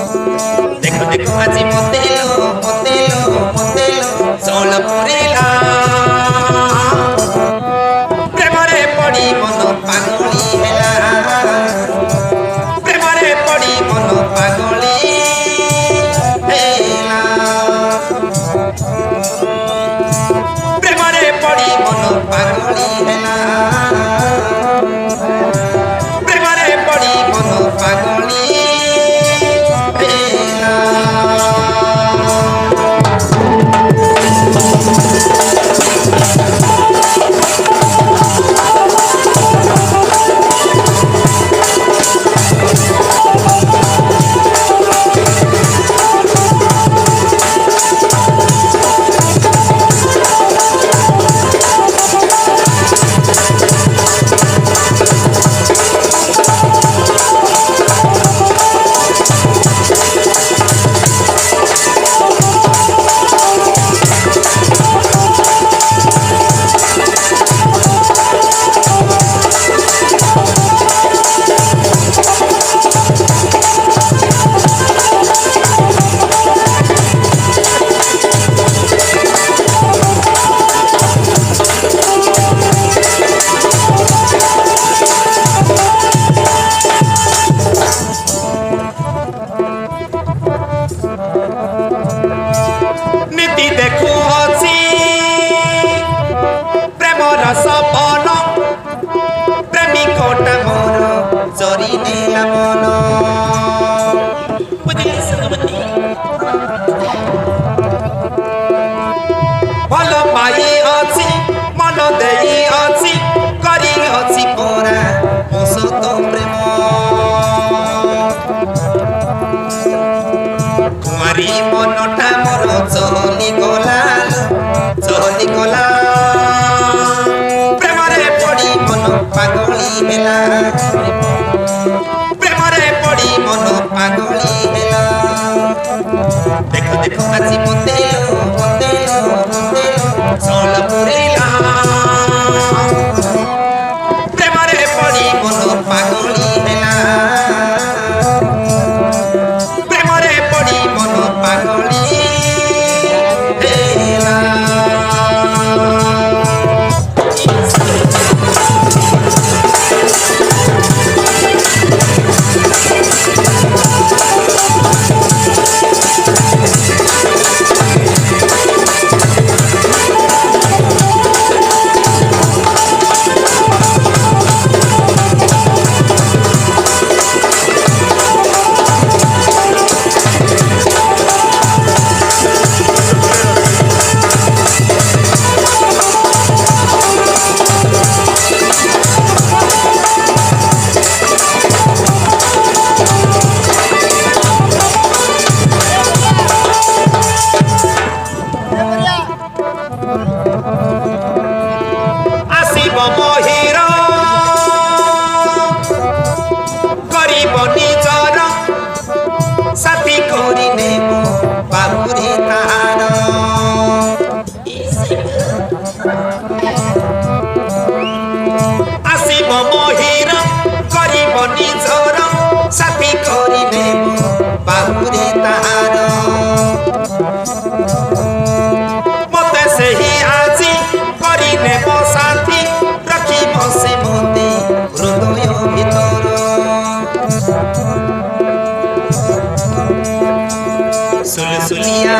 देखो देखो আজি मोतेलो सोल पुरेला प्रेमरे पड़ी मन पागली हेला प्रेमरे पड़ी मन पागली हेला प्रेमरे पड़ी मन पागली हेला प्रेमरे पड़ी मन पागली सपन प्रेमिकटा मोर चोरी नेला मन बुझिली संगमती भल पाई अछि मन देई अछि करी अछि पोरा मोसत प्रेम कुमारी मनटा मोर चली गला पागली हेला प्रेमरे पड़ी मन पागली हेला देखो देखो আজি मोतेलो सोल पुरेला प्रेमरे पड़ी मन पागली हेला प्रेमरे पड़ी मन पागली हेला आसिब महिर करिब निजर साथी करिने बाहुरे तार मते सेही आजी करिने मो साथी रखी बसे मते हृदय भितर सुलसुलिया